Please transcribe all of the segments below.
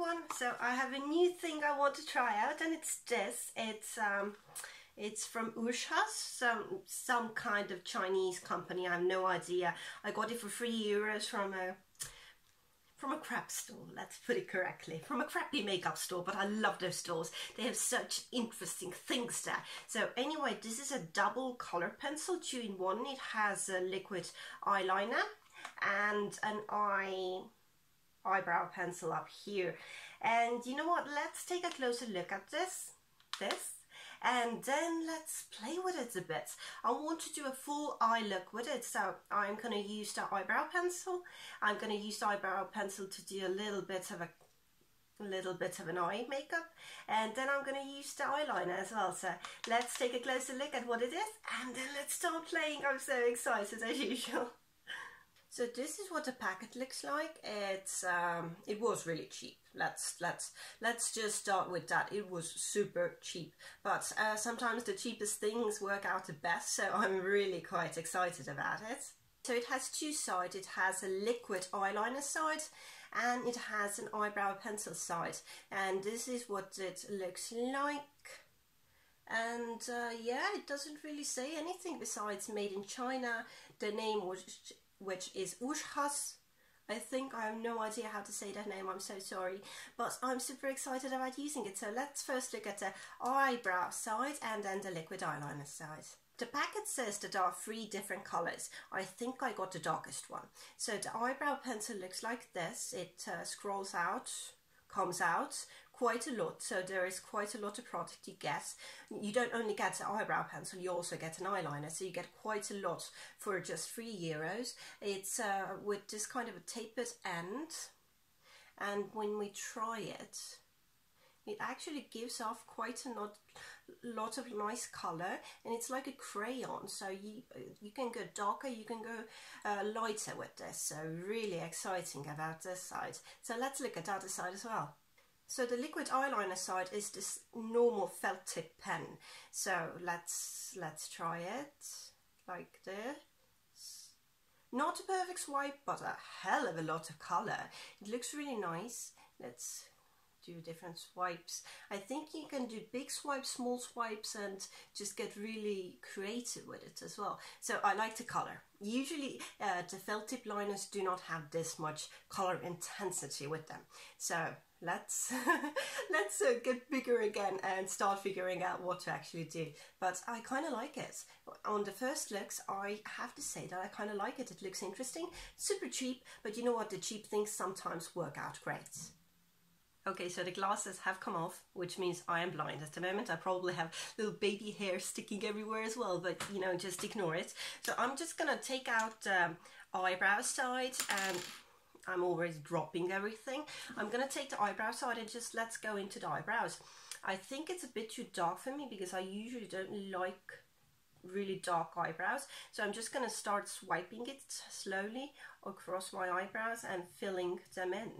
everyone. So I have a new thing I want to try out, and it's this. It's from USHAS, some kind of Chinese company. I have no idea. I got it for €3 from a crap store, let's put it correctly, from a crappy makeup store, but I love those stores. They have such interesting things there. So anyway, this is a double color pencil, 2-in-1. It has a liquid eyeliner and an eyebrow pencil up here. And you know what, let's take a closer look at this, and then let's play with it a bit. I want to do a full eye look with it, so I'm going to use the eyebrow pencil. I'm going to use the eyebrow pencil to do a little bit of an eye makeup, and then I'm going to use the eyeliner as well. So let's take a closer look at what it is, and then let's start playing. I'm so excited as usual. So this is what the packet looks like. It was really cheap. Let's just start with that. It was super cheap, but sometimes the cheapest things work out the best, so I'm really quite excited about it. So it has two sides. It has a liquid eyeliner side and it has an eyebrow pencil side, and this is what it looks like. And yeah, it doesn't really say anything besides made in China. The name which is USHAS. I think. I have no idea how to say that name, I'm so sorry, but I'm super excited about using it. So let's first look at the eyebrow side and then the liquid eyeliner side. The packet says that there are 3 different colors. I think I got the darkest one. So the eyebrow pencil looks like this. It scrolls out, comes out quite a lot, so there is quite a lot of product you get. You don't only get the eyebrow pencil, you also get an eyeliner, so you get quite a lot for just €3. It's with this kind of a tapered end, and when we try it, it actually gives off quite a lot of nice color, and it's like a crayon, so you can go darker, you can go lighter with this. So really exciting about this side. So let's look at the other side as well. So the liquid eyeliner side is this normal felt tip pen. So let's try it like this. Not a perfect swipe, but a hell of a lot of color. It looks really nice. Let's do different swipes. I think you can do big swipes, small swipes, and just get really creative with it as well. So I like the color. Usually the felt tip liners do not have this much color intensity with them. So let's get bigger again and start figuring out what to actually do. But I kind of like it. On the first looks, I have to say that I kind of like it. It looks interesting, super cheap, but you know what, the cheap things sometimes work out great. Okay, so the glasses have come off, which means I am blind at the moment. I probably have little baby hair sticking everywhere as well, but you know, just ignore it. So I'm just gonna take out the eyebrow side, and I'm already dropping everything. I'm gonna take the eyebrow side and just let's go into the eyebrows. I think it's a bit too dark for me because I usually don't like really dark eyebrows. So I'm just gonna start swiping it slowly across my eyebrows and filling them in.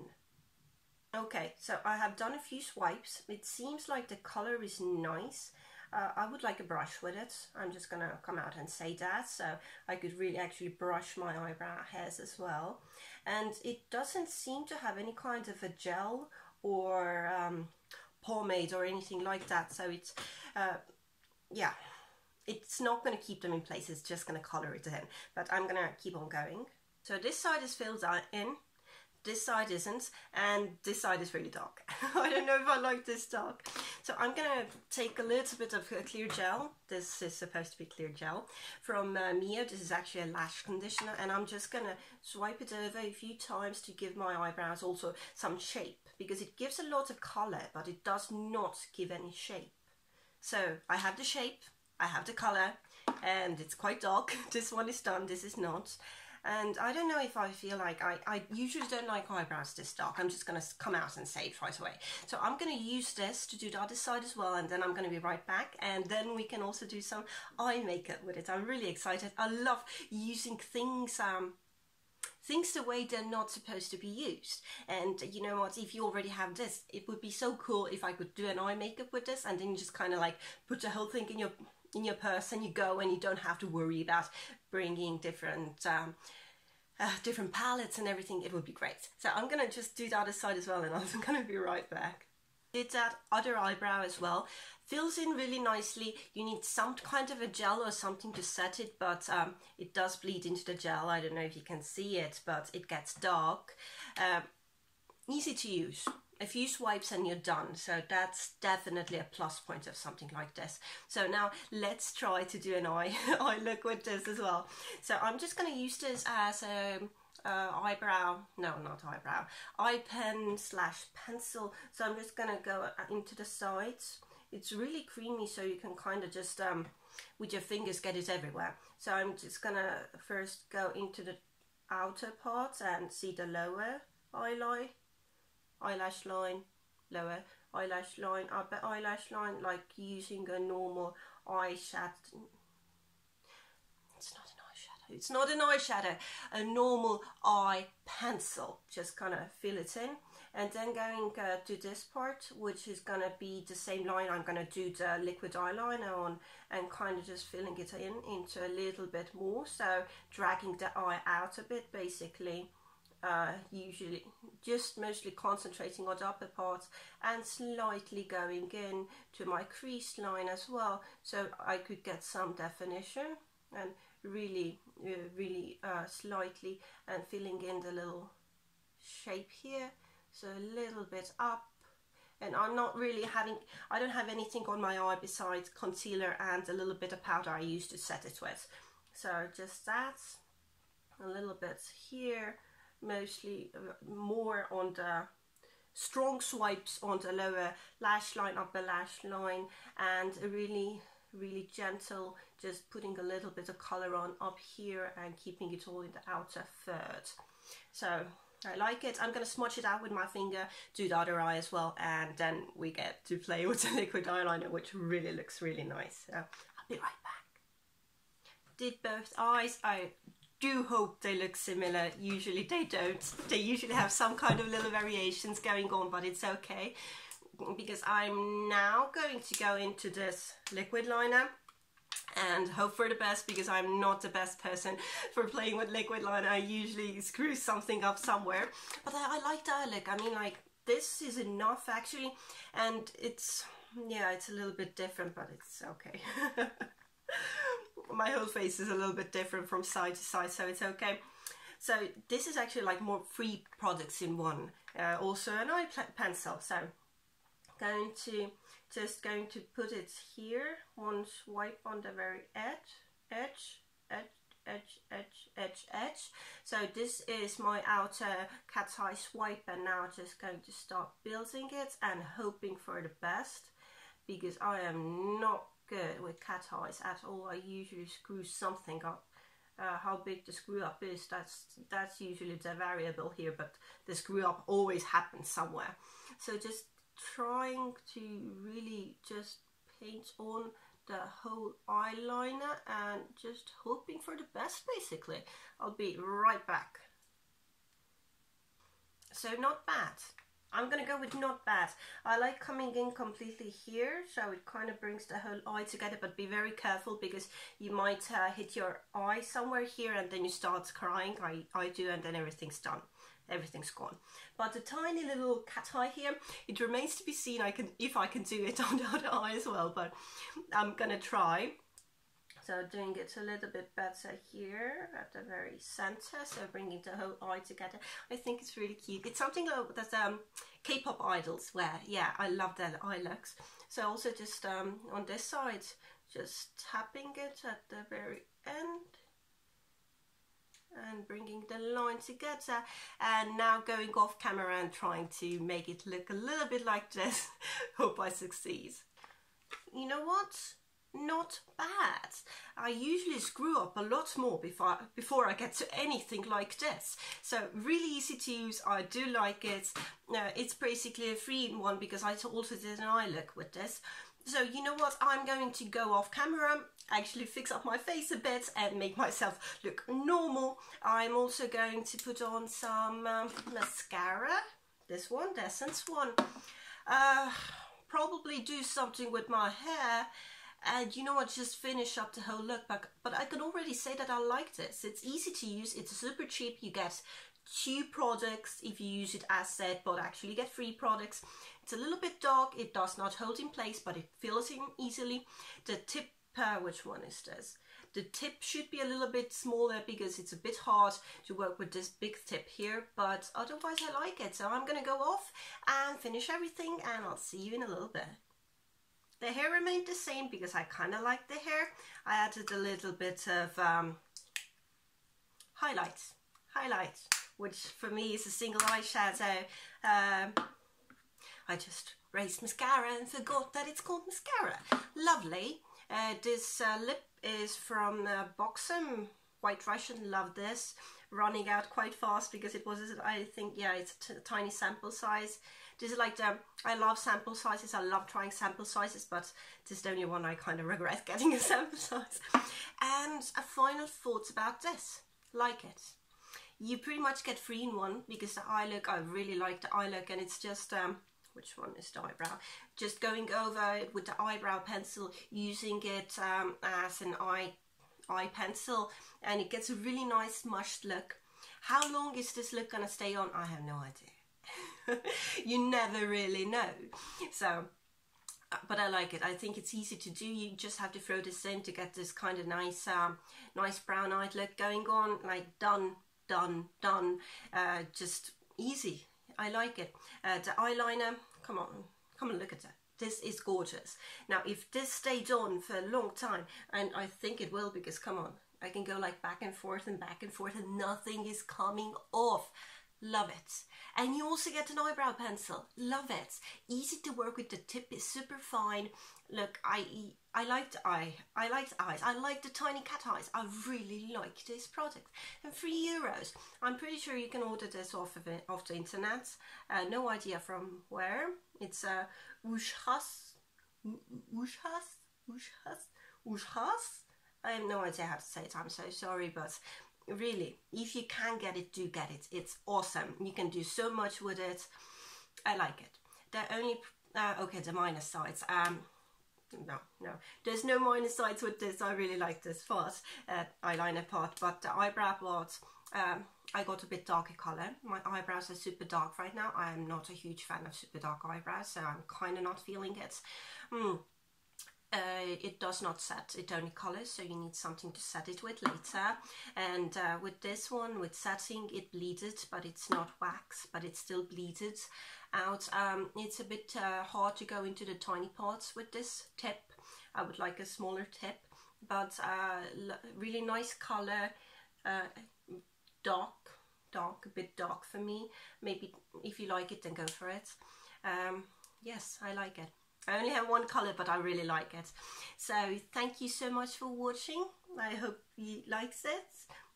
Okay, so I have done a few swipes. It seems like the color is nice. I would like a brush with it. I'm just gonna come out and say that, so I could really actually brush my eyebrow hairs as well. And it doesn't seem to have any kind of a gel or pomade or anything like that, so it's yeah, it's not going to keep them in place, it's just going to color it in. But I'm gonna keep on going. So this side is filled in, this side isn't, and this side is really dark. I don't know if I like this dark. So I'm gonna take a little bit of clear gel. This is supposed to be clear gel from MiYo. This is actually a lash conditioner, and I'm just gonna swipe it over a few times to give my eyebrows also some shape, because it gives a lot of color, but it does not give any shape. So I have the shape, I have the color, and it's quite dark. This one is done, this is not. And I don't know if I feel like, I usually don't like eyebrows this dark. I'm just going to come out and say it right away. So I'm going to use this to do the other side as well, and then I'm going to be right back, and then we can also do some eye makeup with it. I'm really excited. I love using things the way they're not supposed to be used. And you know what, if you already have this, it would be so cool if I could do an eye makeup with this, and then you just kind of like put the whole thing in your purse and you go, and you don't have to worry about bringing different different palettes and everything, it would be great. So I'm gonna just do the other side as well, and I'm gonna be right back. Did that other eyebrow as well. Fills in really nicely. You need some kind of a gel or something to set it, but it does bleed into the gel. I don't know if you can see it, but it gets dark. Easy to use. A few swipes and you're done. So that's definitely a plus point of something like this. So now let's try to do an eye look with this as well. So I'm just going to use this as a eye pen / pencil. So I'm just gonna go into the sides. It's really creamy, so you can kind of just with your fingers get it everywhere. So I'm just gonna first go into the outer part and see the lower eyelash line, lower eyelash line, upper eyelash line, like using a normal eyeshadow. It's not an eyeshadow, a normal eye pencil. Just kind of fill it in, and then going to this part, which is going to be the same line I'm going to do the liquid eyeliner on, and kind of just filling it into a little bit more. So dragging the eye out a bit, basically. Usually just mostly concentrating on the upper parts and slightly going in to my crease line as well, so I could get some definition, and really slightly, and filling in the little shape here, so a little bit up. And I'm not really I don't have anything on my eye besides concealer and a little bit of powder I used to set it with. So just that, a little bit here, mostly more on the strong swipes on the lower lash line, upper lash line, and a really gentle, just putting a little bit of color on up here and keeping it all in the outer third. So I like it. I'm going to smudge it out with my finger, do the other eye as well, and then we get to play with the liquid eyeliner, which really looks really nice. So I'll be right back. Did both eyes. I do hope they look similar. Usually they don't. They usually have some kind of little variations going on, but it's okay, because I'm now going to go into this liquid liner and hope for the best, because I'm not the best person for playing with liquid liner. I usually screw something up somewhere, but I like the eye look. I mean, like, this is enough actually, and it's a little bit different, but it's okay. My whole face is a little bit different from side to side, so it's okay. So this is actually like more 3 products in one. Also an eye pencil. So going to put it here, one swipe on the very edge. So this is my outer cat's eye swipe, and now just going to start building it and hoping for the best, because I am not good with cat eyes at all. I usually screw something up. How big the screw up is, that's usually the variable here, but the screw up always happens somewhere. So just trying to really just paint on the whole eyeliner and just hoping for the best, basically. I'll be right back. So not bad. I'm gonna go with not bad. I like coming in completely here, so it kind of brings the whole eye together, but be very careful, because you might hit your eye somewhere here and then you start crying. I do, and then everything's done. Everything's gone. But the tiny little cat eye here, it remains to be seen if I can do it on the other eye as well, but I'm gonna try. So doing it a little bit better here at the very center, so bringing the whole eye together. I think it's really cute. It's something that K-pop idols wear. Yeah, I love their eye looks. So also just on this side, just tapping it at the very end and bringing the line together, and now going off camera and trying to make it look a little bit like this. Hope I succeed. You know what? Not bad. I usually screw up a lot more before I get to anything like this. So really easy to use. I do like it. It's basically a 3-in-1, because I also did an eye look with this. So you know what? I'm going to go off camera, actually fix up my face a bit and make myself look normal. I'm also going to put on some mascara. This one, the Essence one. Probably do something with my hair. And you know what, just finish up the whole look. But I can already say that I like this. It's easy to use, it's super cheap. You get 2 products if you use it as said, but actually you get 3 products. It's a little bit dark, it does not hold in place, but it fills in easily. The tip, which one is this? The tip should be a little bit smaller because it's a bit hard to work with this big tip here, but otherwise I like it. So I'm gonna go off and finish everything, and I'll see you in a little bit. The hair remained the same because I kind of like the hair. I added a little bit of highlights, which for me is a single eyeshadow. I just raised mascara and forgot that it's called mascara. Lovely. This lip is from Buxom, White Russian. Love this. Running out quite fast because it was, I think, yeah, it's a tiny sample size. This is like I love sample sizes. I love trying sample sizes, but this is the only one I kind of regret getting a sample size. And a final thoughts about this. Like it. You pretty much get 3 in 1 because the eye look, I really like the eye look, and it's just which one is the eyebrow? Just going over it with the eyebrow pencil, using it as an eye pencil, and it gets a really nice mushed look. How long is this look gonna stay on? I have no idea. You never really know. So, but I like it. I think it's easy to do. You just have to throw this in to get this kind of nice, nice brown-eyed look going on. Like done. Just easy. I like it. The eyeliner. Come on, look at that. This is gorgeous. Now, if this stayed on for a long time, and I think it will, because come on, I can go like back and forth and nothing is coming off. Love it. And you also get an eyebrow pencil. Love it. Easy to work with. The tip is super fine. Look, I like the eye. I like the eyes. I like the tiny cat eyes. I really like this product. And €3. I'm pretty sure you can order this off the internet. No idea from where. It's USHAS. I have no idea how to say it. I'm so sorry, but really, if you can get it, do get it. It's awesome. You can do so much with it. I like it. The only okay, the minus sides. No, there's no minus sides with this. I really like this part, eyeliner part, but the eyebrow part, I got a bit darker color. My eyebrows are super dark right now. I am not a huge fan of super dark eyebrows, so I'm kind of not feeling it. It does not set, it only colors, so you need something to set it with later. And with this one, with setting, it bleeded, but it's not wax, but it's still bleeded out. It's a bit hard to go into the tiny parts with this tip. I would like a smaller tip, but really nice color, dark, a bit dark for me. Maybe if you like it, then go for it. Yes, I like it. I only have 1 color, but I really like it. So thank you so much for watching. I hope you liked it.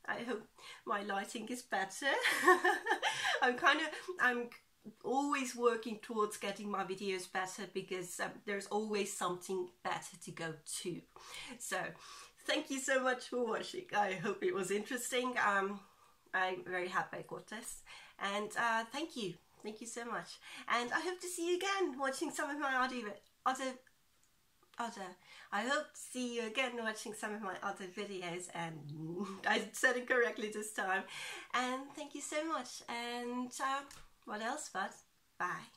I hope my lighting is better. I'm always working towards getting my videos better, because there's always something better to go to. So thank you so much for watching. I hope it was interesting. I'm very happy I got this, and thank you. Thank you so much, and I hope to see you again watching some of my I hope to see you again watching some of my other videos, and I said it correctly this time. And thank you so much, and what else but bye.